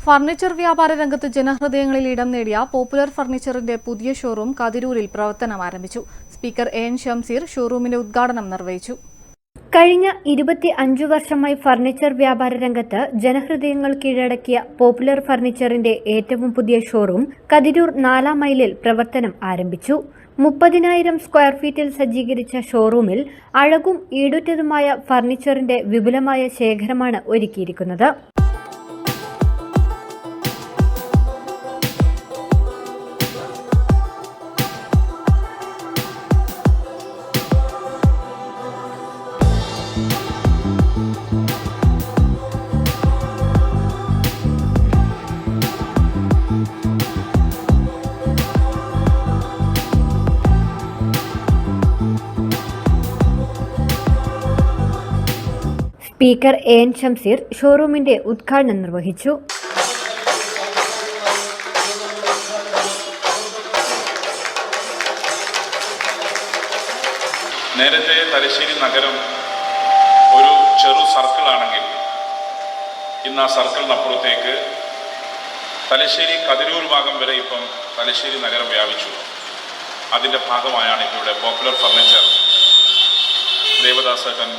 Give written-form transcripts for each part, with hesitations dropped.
Furniture വ്യാപാര രംഗത്ത് ജനഹൃദയങ്ങളിൽ ഇടം നേടിയ പോപ്പുലർ ഫർണിച്ചറിന്റെ പുതിയ ഷോറൂം കതിരൂരിൽ പ്രവർത്തനം ആരംഭിച്ചു. സ്പീക്കർ എൻ ഷംസീർ ഷോറൂമിന്റെ ഉദ്ഘാടനം നിർവഹിച്ചു. കഴിഞ്ഞ 25 വർഷമായി ഫർണിച്ചർ വ്യാപാര രംഗത്ത് ജനഹൃദയങ്ങൾ കീഴടക്കിയ പോപ്പുലർ ഫർണിച്ചറിന്റെ ഏറ്റവും പുതിയ ഷോറൂം കതിരൂർ 4 മൈലിൽ പ്രവർത്തനം ആരംഭിച്ചു. 30,000 സ്ക്വയർ ഫീറ്റിൽ സജ്ജീകരിച്ച ഷോറൂമിൽ അഴകും ഈടുറ്റതുമായ ഫർണിച്ചറിന്റെ വിപുലമായ ശേഖരമാണ് ഒരുക്കിയിരിക്കുന്നത്. സ്പീക്കർ എൻ ഷംസീർ ഷോറൂമിന്റെ ഉദ്ഘാടനം നിർവഹിച്ചു. നേരത്തെ തലശ്ശേരി നഗരം ഒരു ചെറു സർക്കിളാണെങ്കിൽ ഇന്ന് ആ സർക്കിളിനപ്പുറത്തേക്ക് തലശ്ശേരി കതിരൂർ ഭാഗം വരെ ഇപ്പം തലശ്ശേരി നഗരം വ്യാപിച്ചു. അതിൻ്റെ ഭാഗമായാണ് ഇവിടെ പോപ്പുലർ ഫർണിച്ചർ ദേവദാസേട്ടൻ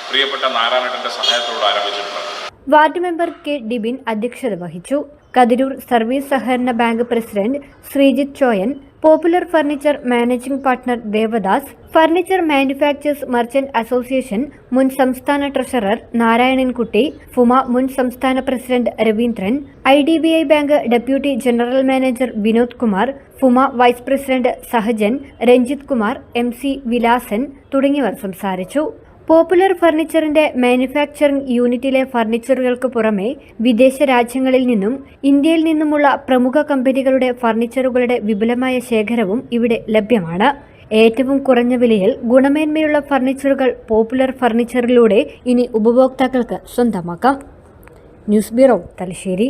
പ്രിയപ്പെട്ട നാരായണേട്ടന്റെ സഹായത്തോടെ ആരംഭിച്ചിട്ടുള്ളത്. വാർഡ് മെമ്പർ കെ ഡിബിൻ അധ്യക്ഷത വഹിച്ചു. കതിരൂർ സർവീസ് സഹകരണ bank president Sreejith Choyan, Popular Furniture managing partner Devadas, furniture manufacturers merchant association മുൻ സംസ്ഥാന ട്രഷറർ നാരായണൻകുട്ടി, ഫുമ മുൻ സംസ്ഥാന president Raveendran, IDBI bank deputy general manager Vinod Kumar, FUMA vice president Sahajan, Ranjith Kumar, MC Vilasan തുടങ്ങിയവർ സംസാരിച്ചു. പോപ്പുലർ ഫർണിച്ചറിന്റെ മാനുഫാക്ചറിംഗ് യൂണിറ്റിലെ ഫർണിച്ചറുകൾക്ക് പുറമെ വിദേശ രാജ്യങ്ങളിൽ നിന്നും ഇന്ത്യയിൽ നിന്നുമുള്ള പ്രമുഖ കമ്പനികളുടെ ഫർണിച്ചറുകളുടെ വിപുലമായ ശേഖരവും ഇവിടെ ലഭ്യമാണ്. ഏറ്റവും കുറഞ്ഞ വിലയിൽ ഗുണമേന്മയുള്ള ഫർണിച്ചറുകൾ പോപ്പുലർ ഫർണിച്ചറിലൂടെ ഇനി ഉപഭോക്താക്കൾക്ക് സ്വന്തമാക്കാം. News bureau, Thalassery.